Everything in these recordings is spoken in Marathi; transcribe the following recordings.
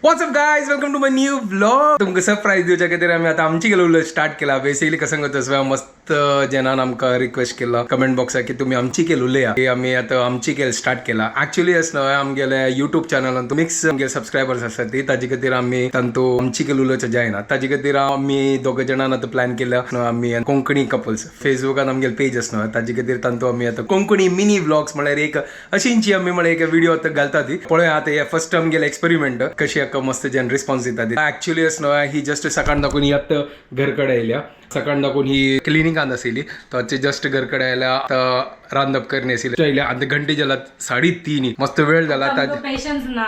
WhatsApp guys, welcome to my new vlog. तुमकां सरप्राईज दिवच्या खातीर आमी आतां आमची गेलो स्टार्ट केला. बेसिकली कसं करता मस्त जेनान आमकां रिक्वेस्ट केला कमेंट बॉक्साक की तुम्ही आमची केल उलया. आमी आतां आमची केल स्टार्ट केला. ऍक्च्युअली असं आमगेले युट्यूब चॅनलान मिक्स आमगे सबस्क्रायबर्स आसात ती ताजे खातीर आमी तांतू आमची केल उलोवचें जायना. ताजे खातीर आमी दोग जाणांन आतां प्लॅन केला. आमी कोंकणी कपल्स फेसबुकान आमगेले पेज आसना ताजे खातीर तांतू आमी आतां कोंकणी मिनी व्लॉग्स म्हळ्यार एक अशींची आमी म्हळ्यार एक व्हिडिओ आतां घालता ती पळय. आतां हे फर्स्ट आमगेले एक्सपेरिमेंट कशी मस्त जेन रिस्पॉन्स दिता. ऍक्च्युअली असं ही जस्ट सकाळ दाखवून ही आतां घर कडेन आयल्या. सकाळ दाखवून ही क्लिनिकान आशिल्ली तो जस्ट घर कडेन आयल्या. आतां रांदप करणी आशिल्ली आयल्या. आतां घंटे जाला 3:30 मस्त वेळ जाला. पेशन्स ना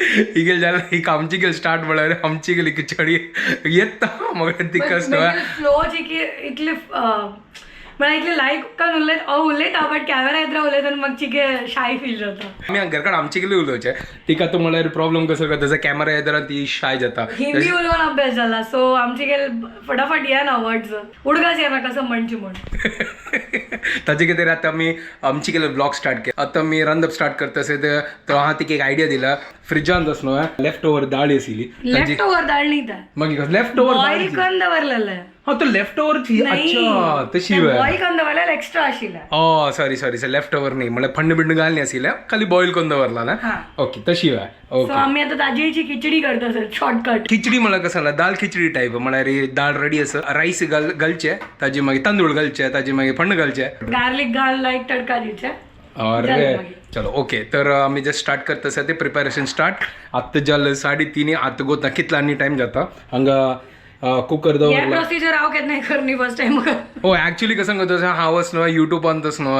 ही गेल जाल्यार ही आमची गेल स्टार्ट म्हळ्यार आमची गेली खिचडी येता मग ती कसं फ्लो इतले मला इतले लायक करून उलयता बट कॅमेरा येता उलयता म्हाका चिके शाय फील जाता. आमी घरा कडेन आमची गेली उलोवचे तिका तो म्हळ्यार प्रॉब्लेम कसो करता जर कॅमेरा येता ती शाय जाता. हिंदी उलोवन अभ्यास जाला सो आमची गेल फटाफट येना वर्ड्स उडगाच येना कसं म्हणची म्हण. ताजे खातीर आतां आमी आमची केले ब्लॉग स्टार्ट केला. आतां आमी रांदप स्टार्ट करता तो हांव तिका एक आयडिया दिला. फ्रिजांत आसलो लेफ्ट ओवर दाळ आशिल्ली. लेफ्ट ओवर दाळ न्ही मागीर लेफ्ट ओवर बॉईल करून दवरलेले. हा तो लेफ्ट ओवर अच्छा तशी बॉईल करून दवरलेले एक्स्ट्रा आशिल्ले. सॉरी सॉरी लेफ्ट ओवर न्ही म्हळ्यार फंड बिंड घालनी आशिल्ल्या खाली बॉईल करून दवरला ना. ओके तशी सो आमी आतां ताजेची खिचडी करता सर शॉर्टकट. खिचडी म्हळ्यार कसं जालां दाल खिचडी टायप म्हळ्यार दाळ रेडी आसा. रायस घालचे ताजे मागीर तांदूळ घालचे ताजे मागीर फंड घालचे गार्लिक घाल लायक तडका दिवचे. अरे चलो ओके. तर आमी जस्ट स्टार्ट करता आसा ते प्रिपॅरेशन स्टार्ट. आत्तां जालें 3:30 आतां गोता कितलो आनी टायम जाता. हांगा कुकर दवरला. प्रोसिजर हांव केन्ना करनी फर्स्ट टायम. हो ऍक्च्युअली कसं करता हांव असनो युट्यूबान तसनो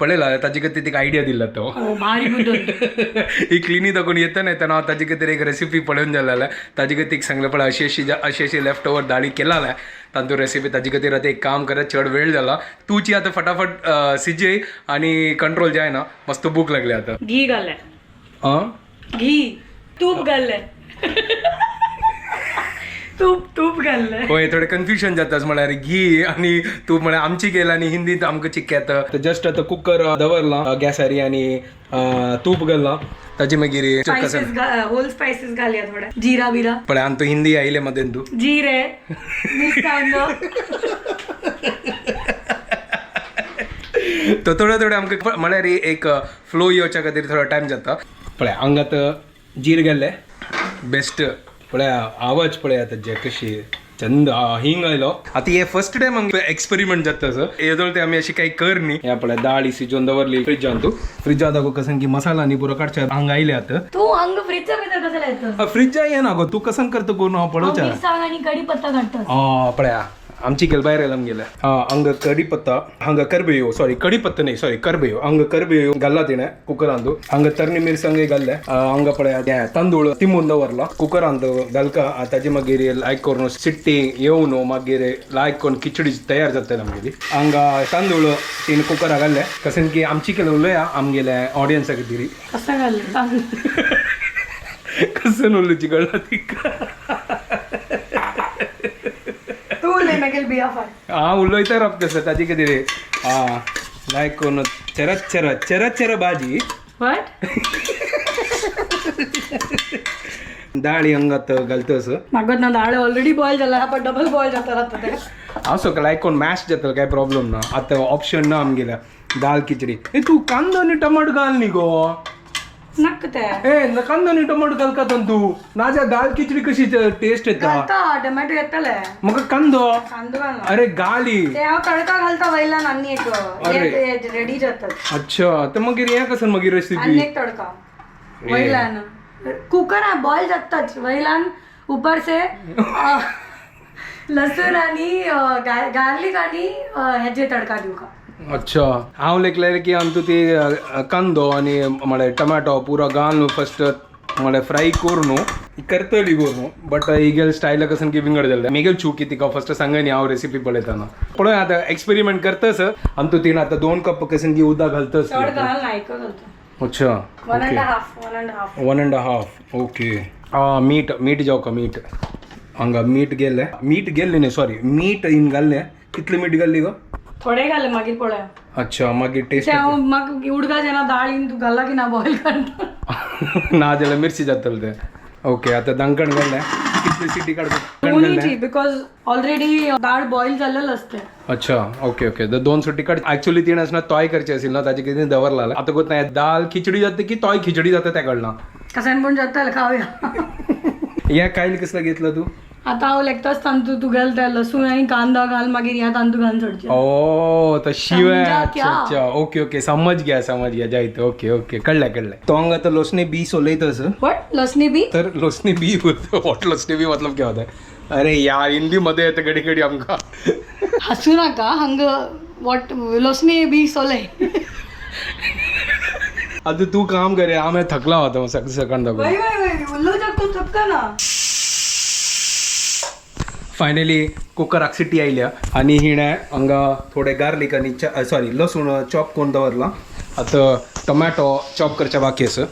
पळयला ताजे खातीर तिका आयडिया दिला तो. भारी गुड. ही क्लिनी दाखवून येतना हांव ताजे खातीर एक रेसिपी पळोवन जाल्यार ताजे खातीर सांगलें पळय अशी लेफ्ट ओवर दाळी केला तांतू रेसिपी ताजे खातीर आतां एक काम करा चड वेळ जाला. तूची आतां फटाफट सिजय आनी कंट्रोल जायना मस्त भूक लागली आतां. घी घाले घी तूप घाले तूप घाल्लें. होय थोडें कन्फ्युजन जाता म्हळ्यार घी आनी तूप म्हळ्यार आमची केला आनी हिंदीत आमकां चिक्क येता. जस्ट आतां कुकर दवरला गॅसारी आनी तूप घालला ताजे मागीर होल स्पायसीस घालया थोडे जिरा बिरा पळय आनी तू हिंदी आयले मदें तू जिरे कांदो तो थोडे आमकां म्हळ्यार एक फ्लो येवच्या खातीर थोडो टायम जाता. पळय हांगात जीर घाल्ले बेस्ट. पळय आवाज पळय आतां जे कशी चंद हिंग आयलो. आतां हे फर्स्ट टायम आमकां एक्सपेरिमेंट जाता सर येदोळ ते आमी अशी काही कर न्ही. हे पळय दाळ सिजोवन दवरली फ्रिजान. तू फ्रिजात दाखव कसं की मसाला न्ही पुरो काडच्या हांगा आयले आतां. तू हांगा फ्रिजच्या भितर कसं लायता. फ्रिजा येना गो तू कसं करता करून हांव पळोवच्या. मिरसांग आनी कढीपत्ता काडटा. पळय आमची गेल भायर येयला आमगेले हांगा कढीपत्ता हांगा करबेयो सॉरी कढीपत्ता न्ही सॉरी करबेयो हांगा करबेयो घाल्ला तिणें कुकरांत. हांगा तरणी मिरसांगे घाल्ले. हांगा पळय तांदूळ तिमून दवरला कुकरांत घालका. ताजे मागीर लायक करून सिट्टी येवन मागीर लायक करून खिचडी तयार जाता आमगेली. हांगा तांदूळ तीन कुकरा घाल्ले कसन की आमची केलं उलया आमगेले ऑडियन्सा खातीर. कसं घाल्लें कसं उलोवची कळना तिका. हांव उलयता रब कसं ताजे खातीर लायक करून चरत भाजी दाळी हंगात घालतस. म्हाका ना दाळ ऑलरेडी बॉयल जाला पण डबल बॉयल जाता ते. असो लायक कोण मॅश जाता काय प्रॉब्लेम ना. आतां ऑप्शन ना आमगेल्या दाल खिचडी. तू कांदो आनी टमाट घाल न्ही गो. नाक ते कांदो आनी टमाट घालका तू नाजा दाल खिचडी कशी टेस्ट येता. टोमॅटो येतले म्हाका कांदो घाल. अरे घाली ते हांव तडका घालता वयल्यान आनी एक रेडी जातात. अच्छा तर मागीर हें कसं मागीर रेसिपी आनी एक तडका वयल्यान कुकर बॉयल जाताच वयल्यान ऊपर से लसूण आनी गार्लिक आनी हेजे तडका दिवका. अच्छा हांव लेखलें की आमचो ती कांदो आनी म्हळ्यार टमाटो पुरो घालून फस्ट म्हळ्यार फ्राय करून करतली करून. बट हिगेल स्टायल कसन की विंगड जालें मिगेल चूक तिका फस्ट सांगा न्ही हांव रेसिपी पळयतना. पळय आतां एक्सपेरिमेंट करतस आनी तू तीन आतां 2 कप कसन की उदक घालतस. अच्छा 1.5 ओके. मीठ जावका मीठ हांगा मीठ गेल्लें न्ही सॉरी मीठ इन घाल्लें. कितलें मीठ घाल्ली गो थोडे घाले मागीर पळय अच्छा मागीर टेस्ट म्हाका उडका जेन्ना दाळ तू घाला की ना बॉईल करता ना जाल्यार मिरची जातले ते ओके आता दांकण घालले कितली सिटी काडपाक दोनीची बिकॉज ऑलरेडी दाळ बॉईल झालेलं असते अच्छा ओके ओके दोन सुट्टी काड ऍक्च्युअली तिने असं तॉय करची असेल ना ताचे कितें दवरला आता कोत नाही दाल खिचडी जाते की तॉय खिचडी जाते त्या कडला कसायन पण जाता खावया या कायल कसला घेतला तू आता हांव लेगताच तांदूळ तू घाल त्या लसूण आणि कांदा घाल मागीर ह्या तांदूळ घालून सोडचे ओ तर शिवाय समजा अच्छा क्या? अच्छा ओके ओके समज गया जायत ओके ओके कळलंय तो हांगा तर लोसने बी सोलयतस बट लसणी बी तर लोसने बी वॉट लोसने बी मतलब क्या होता है अरे यार हिंदी मध्ये येतं घडी घडी आमका हसू नका हंग वॉट लसणी बी सोलय आता तू काम करे आम्ही थकला होता सकाळ वय वय वय उल्लू जगतो चपका ना फायनली कुकराक सिटी आयल्या आणि हिणे हांगा थोडे गार्लीक आणि सॉरी लसूण चॉप करून दवरला आता टोमॅटो चॉप करच्या बाकी आसा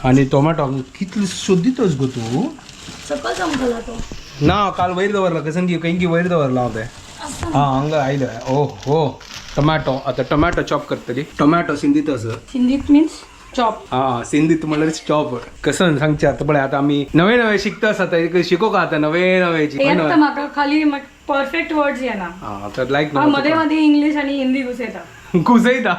आणि टोमॅटो कितले सोदीतच गो तू सकल संपला तो ना काल वयर दवरला कसं की काही वयर दवरला होते हा हांगा आयलं ओ हो टोमॅटो आता टोमॅटो चॉप करतली टोमॅटो सिंधीत असं हिंदीत मीन्स चॉप हा सिंधीत म्हणल्यार चॉप कसं सांगचे आता पळय आता आम्ही नवे नवे शिकतास आता शिको का आता नवे नवेची येत म्हाका खाली परफेक्ट वर्ड्स येना हा तर लायक मध्ये मध्ये इंग्लिश आणि हिंदी घुसयता घुसयता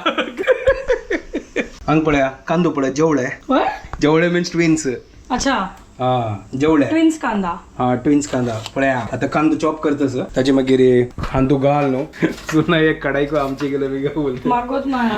हांग पळया कांदो पळय जेवळे होय जेवळे मीन्स ट्विन्स अच्छा हा जेवळे ट्विन्स कांदा हा ट्विन्स कांदा पळया आता कांदो चॉप करतस ताचे मागीर कांदो घाल न्हू चुना एक कडायको आमचे गेले वेगळं बोलते मागोत ना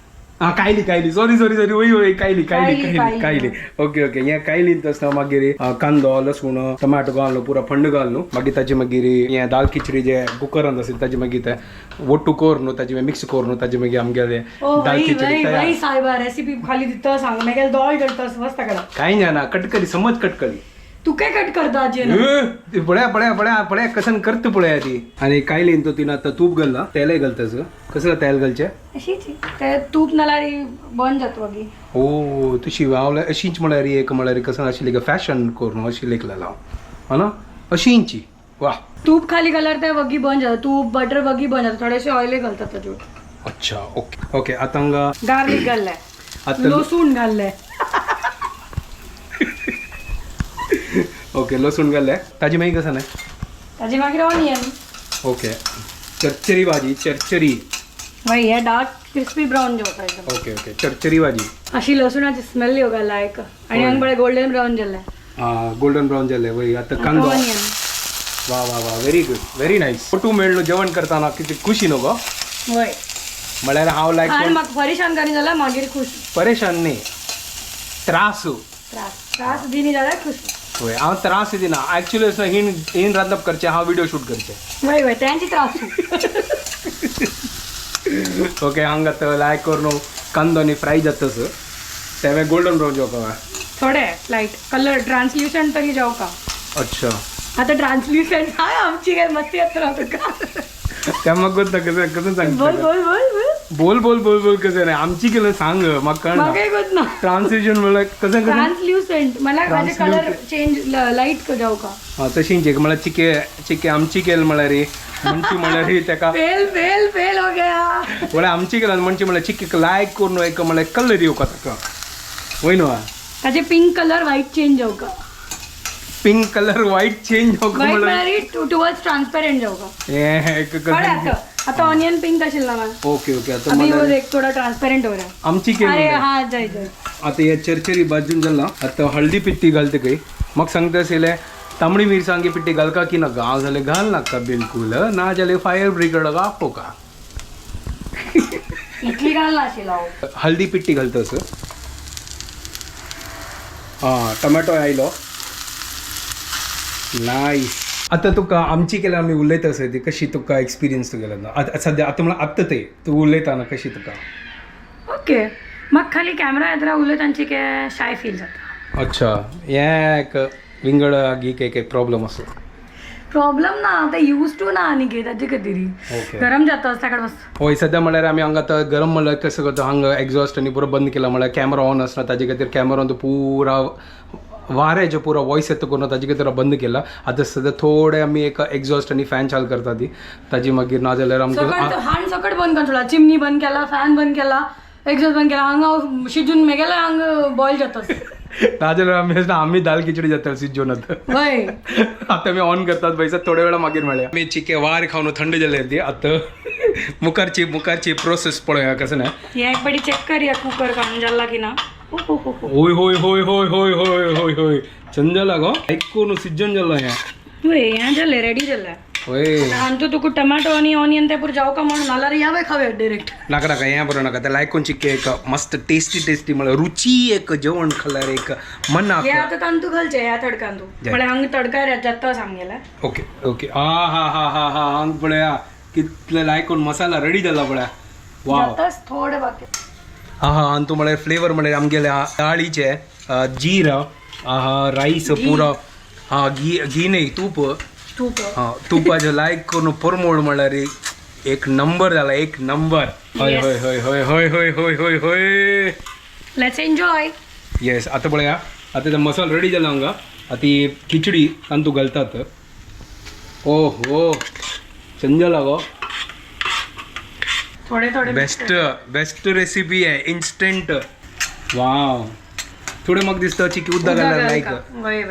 हा कायली सॉरी वय वय कायली ओके ओके हे कायलीन आसता मागीर कांदो लसूण टमाटो घालून पुरा फंड घालून मागीर ताचे मागीर हे दाल खिचडी जे कुकरांत असेल ताचे मागीर ते वोट्टू कोर न्हू ताचे मिक्स कोर न्हू ताचे मागीर आमगे दाल खिचडी तयार सायबा रेसिपी खाली दिता सांग मागीर दोळ करतास मस्त कडा काही ना कटकली समज कटकली तू काय कट करता आजी पळ्या कसन करत पळया ती आणि कायलीन तो तिनं आता तूप घालला तेलय घालतास कसं तेल घालचे अशीच ते तूप नाल्यार बंद जात मागीर ओ तुशी हांव अशींच म्हळ्यार एक म्हळ्यार कसं आशिल्ली का फॅशन करून अशी लेखलेला हा ना अशींची वा तूप खाली घाल्यार ते वगी बंद जाता तूप बटर वगी बंद जाता थोडेशे ऑइले घालतात तातूंत अच्छा ओके ओके आता हांगा गार्लिक घालले आता लसूण घालले ओके लसूण घालले ताजी मागीर कसं नाही ताजी मागीर ऑनियन ओके चरचरी भाजी चरचरी मागीर हे डार्क क्रिस्पी ब्राऊन जेवता एकदम ओके ओके चरचरी भाजी अशी लसुणाची स्मेल येवंक लायक आणि हांगा बळे गोल्डन ब्राऊन जाल्ले गोल्डन ब्राऊन जाले वय आता कांदो ऑनियन वा वा वा very good very nice photo मेळ्ळो जेवण करताना किती खुशी न्हू गो वय म्हळ्यार हांव लायक आणि म्हाका परेशान करी जाल्यार मागीर खुश परेशान न्ही त्रास त्रास दिनी जाल्यार खुश होय हांव त्रास दिना ऍक्च्युली असं हिन रांदप करचे हांव व्हिडिओ शूट करचे वय वय त्यांची त्रास ओके हांगा आतां लायक करून कांदो आनी फ्राय जातस तेव्हा गोल्डन ब्राऊन जेवपा थोडे लाईट कलर ट्रान्सल्युसंट तरी जेवका अच्छा आता ट्रान्सल्युसंट हाय आमची काय मस्ती येता तुका त्या म्हाका कोत्ता कसं सांगता बोल बोल बोल बोल बोल कसं नाही आमची केलं सांग म्हाका कळना काय करत ना ट्रान्सलेशन म्हणल्यार कसं ट्रान्सल्युसंट मला माझे कलर चेंज लाईट जावका हा तशींच एक म्हळ्यार चिके आमची केल म्हळ्यार म्हणची म्हळ्यार तेका फेल हो गया म्हळ्यार आमची केला म्हणची म्हळ्यार चिके लायक करून एक म्हळ्यार कलर येवका ताका वय न्हू ताचे पिंक कलर व्हाईट चेंज जावका पिंक कलर व्हाईट चेंज जावका व्हाईट म्हळ्यार म्हळ्यार टुवर्ड्स ट्रान्सपेरंट जावका हे आता ऑनियन पिंक आशिल्ला ना ओके ओके आता अभी वो देख थोड़ा ट्रान्सपेरंट हो रहा है आमची केल अरे हा जाय आता हे चरचरी भाजून जाला आता हळदी पिट्टी घालते काही मग सांगता असेल तांबडी मिरसांगी पिट्टी घालका की नाका हांव जाल्यार घाल नाका बिलकुल ना जाल्यार फायर ब्रिगेड आपो का इतली घाल नाशिल्ला हळदी पिट्टी घालतस हा टोमॅटो आयलो नाईस आता तुका आमची केल्यार आमी उलयता आसत ती कशी तुका एक्सपिरियन्स तुगेलो ना सद्या आता म्हळ्यार आत्ता ते तू उलयता ना कशी तुका ओके म्हाका खाली कॅमेरा येता उलय तांची के शाय फील जाता अच्छा हे एक विंगड आगी काही प्रॉब्लेम असो प्रॉब्लेम ना आता यूज टू ना आनी कितें ताचे खातीर ओके गरम जाता ताका बस होय सध्या म्हळ्यार आमी हांगा आतां गरम म्हळ्यार कसं करता हांगा एक्झॉस्ट आनी पुरो बंद केला म्हळ्यार कॅमेरा ऑन आसना ताजे खातीर कॅमेरा तो पुरा वाऱ्याचे पुरा वॉइस येतो करून ताजी कितें बंद केला आतां सध्या थोडे आमी एक एक्झॉस्ट आनी फॅन चालू करता ती ताजी मागीर ना जाल्यार आमकां सकाळ हांड सकट बंद करून सोडला चिमनी बंद केला फॅन बंद केला एक्झॉस्ट बंद केला हांगा शिजून मेगेला हांगा बॉयल जाता ना जाल्यार आमी दाल खिचडी जाता सिजून आतां वय आता मी ऑन करतात पैसा थोड्या वेळा मागीर म्हळ्या मी चिके वार खाऊन थंड जाले ती आता मुखारची प्रोसेस पळोवया कसं ना हे एक बडी चेक कर या कुकर काढून जाला की ना होय होय होय होय होय होय होय होय छंद जाला गो ऐकून सिजन जाला ह्या वय हे जाले रेडी जाले होय आणि तुका टमाटो आणि ऑनियन ते पुर जाव का म्हणून नाल्यार या वे खावे डायरेक्ट नाका नाका हें बरों नाका त्याला ऐकून चिके एक मस्त टेस्टी म्हळ्यार रुची एक जेवण खाल्यार एक मनाक हे आता तांदूळ घालचे ह्या तडकान तू म्हळ्यार हांगा तडका जाता सांगेला ओके ओके हा हा हा हा हा हांग पळया कितले लायकून मसाला रेडी जाला पळया वाव जाताच थोडे बाकी हा हा आणि तू म्हळ्यार फ्लेवर म्हळ्यार आमगेले डाळीचे जीरा हा राईस पुरो हा घी नाही तूप तूप हा तुपाचे लायक करून परमोड म्हळ्यार एक नंबर जाला एक नंबर होय होय होय होय होय होय होय होय होय लेट्स एन्जॉय येस आता पळया आता ते मसाला रेडी जाला हांगा आता ती खिचडी तांदूळ घालतात ओ हो चंजला गो थोडे थोडे बेस्ट रेसिपी आहे इन्स्टंट वाव थोडे म्हाका दिसता चिके उदक घालल्यार लायक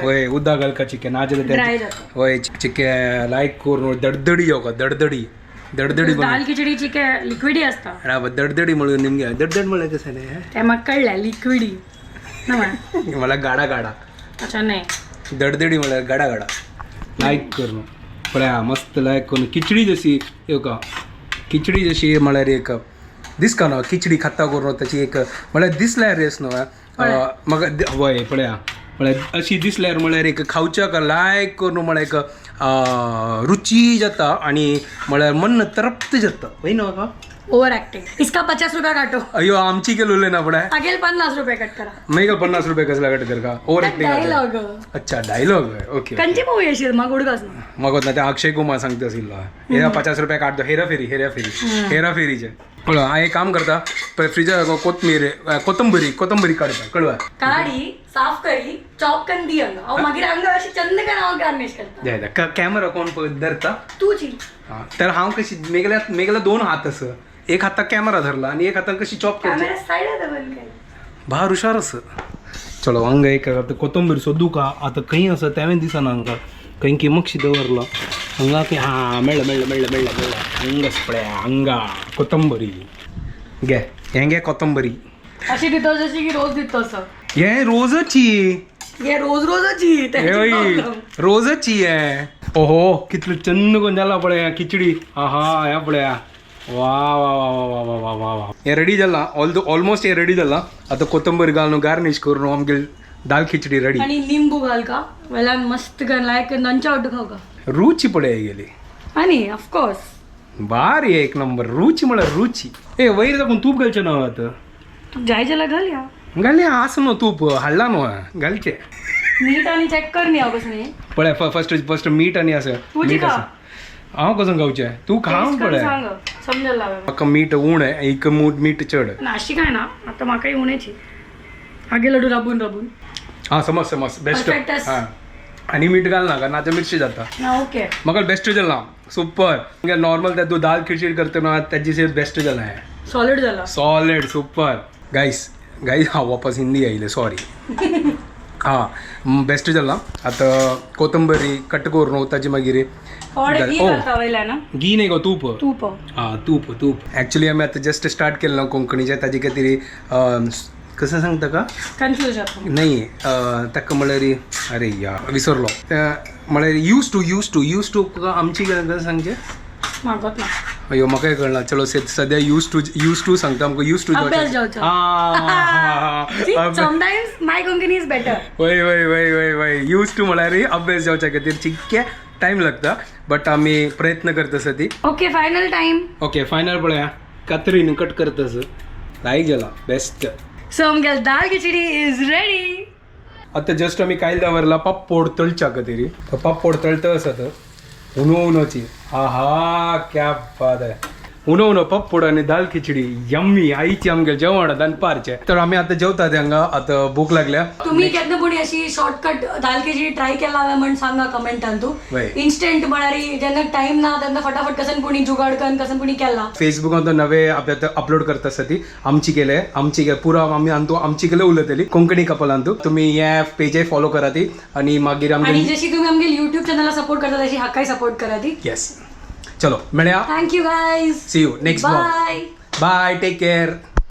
होय उदक घालका चिके ना ड्राय जाल्यार जाता होय चिके लायक करून दडदडी येवका दडदडी दाल खिचडी चिके लिक्विडी असता दडदडी म्हणून निमगे दडदड म्हळ्यार कसं नाही ते म्हाका कळल्या लिक्विडी ना मला गाडा गाडा अच्छा नाही दडदडी म्हळ्यार गाडा गाडा लायक करून पळया मस्त लायक करून खिचडी जशी येवका खिचडी जशी म्हळ्यार एक दिसका न्हू खिचडी खाता करून ताची एक म्हळ्यार दिसल्यार रेस न्हू म्हाका हय पळया म्हळ्यार अशी दिसल्यार म्हळ्यार एक खावच्याक लायक करून म्हळ्यार एक रुची जाता आनी म्हळ्यार मन तृप्त जाता वय न्हू म्हाका ओवर एक्टिंग इसका 50 रुपया काटो अयो आमची केलं उलय ना पळय आगेल 50 रुपये कट करा मागीर 50 रुपये कसला कट करका ओवर एक्टिंग डायलॉग अच्छा डायलॉग ओके कंची मूवी येशील म्हाका उडकास ना मग ना ते अक्षय कुमार सांगता आशिल्लो हे 50 रुपये काढतो हेराफेरीचे पळय हांव एक काम करता फ्रिजा कोथंबरी काडता कळवा काडी साफ करी चॉप कन दी हंगा हांव मागीर हांगा अशी चंद कन हांव गार्निश करता कॅमेरा कोण धरता तूची तर हांव कशी मेगल्या दोन हात असं एक हातात कॅमेरा धरला आणि एक हातात कशी चॉप करता कॅमेरा साइड बंद केला भार हुशार असं चलो हंगा एक आता कोथंबीर सोदू का आता खंय असं त्यावें दिसना हांगा खंय की मक्षी दवरला हांगा की हा मेळ्ळा हंगाच पळया हांगा कोथंबरी घे हें घे कोथंबरी अशी दितो जशी की रोज दितो असं हे रोजची हे रोजची रोजची हे ओहो कितलं चंद करून जाला पळया खिचडी हा ह्या पळया वा वा वा वा वा वा वा वा हे रेडी जाला ऑलमोस्ट हे रेडी जाला आता कोथंबीर घालून गार्निश करून आमगे दाल खिचडी रेडी आणि लिंबू घाल का वेल्यान मस्त कर लायक नंच्या वाटू खाऊ का रुची पळय गेली आणि ऑफकोर्स भारी एक नंबर रुची म्हळ्यार रुची ए वयर दाखवून तूप घालचें न्हू आता तू जाय जाल्यार घाल या घाले आस न्हू तूप हाडला न्हू घालचें मीठ आणि चेक कर न्ही हांव कसं न्ही पळय फर्स्ट मीठ आणि असं तुझी मीठ का असं हांव कसं गावचें तू खावं पळय सांग समजला म्हाका मीठ उण एक मीठ चड नाशी काय ना आता म्हाकाय उणेची आगे लडू राबून हा समज बेस्ट Perfect as- हा आणि मीठ घाल नाका नाच्या मिरची जाता ना ओके म्हाका बेस्ट जाला सुपर नॉर्मल त्या तू दाल खिचडी करता ना त्याची से बेस्ट जाला हे सॉलिड झाला सॉलिड सुपर गाईस हांव वापस हिंदी आयले सॉरी हा बेस्ट जाला आता कोथंबरी कट करून ताची मागीर थोडे घी घालता वयल्या ना घी नाही गो तूप तूप हा तूप ॲक्च्युली आम्ही आता जस्ट स्टार्ट केलं ना कोंकणीचे ताजी कितें तरी कसं सांगता का कन्फ्यूज जाता नाही ताका म्हळ्यार अरे या विसरलो म्हळ्यार यूज टू आमची कसं सांगचे मागत ना अयो म्हाका कळना चलो सध्या यूज टू सांगता आमकां यूज टू अभ्यास जावचो sometimes my Konkani is better वय यूज टू म्हळ्यार अभ्यास जावच्या खातीर चिक्के टायम लागता बट आमी प्रयत्न करता ती okay final time okay final पळया कातरीन कट करता लायक जाला बेस्ट सो आमगे दाल खिचडी इज रेडी आता जस्ट आम्ही काय दवरला पापड तळच्या खातीर पापड तळता आसा तर उनोची हा क्या बात आहे उनो उनो पप्पड आणि दाल खिचडी यम्मी आईची आमगे जेवण दनपारचे तर आम्ही आता जेवतात हांगा आता भूक लागल्या तुम्ही केन्ना कोणी अशी शॉर्टकट दाल खिचडी ट्राय केला म्हण सांगा कमेंटान तू वय. इन्स्टंट म्हणारी जेन्ना टाइम ना तेन्ना फटाफट कसन कोणी जुगाड करून कसन कोणी केला फेसबुकान नवे अपलोड करता आसता ती आमची केले पुरा आम्ही आणतो आमची केले उलयतली कोंकणी कपल आणतो तुम्ही ह्या पेजय फॉलो करा ती आणि मागीर आणि आमगे जशी तुम्ही आमगे युट्यूब चॅनलला सपोर्ट करता तशी हाकाय सपोर्ट करा ती येस चलो मेळया thank you guys see you next bye bye take care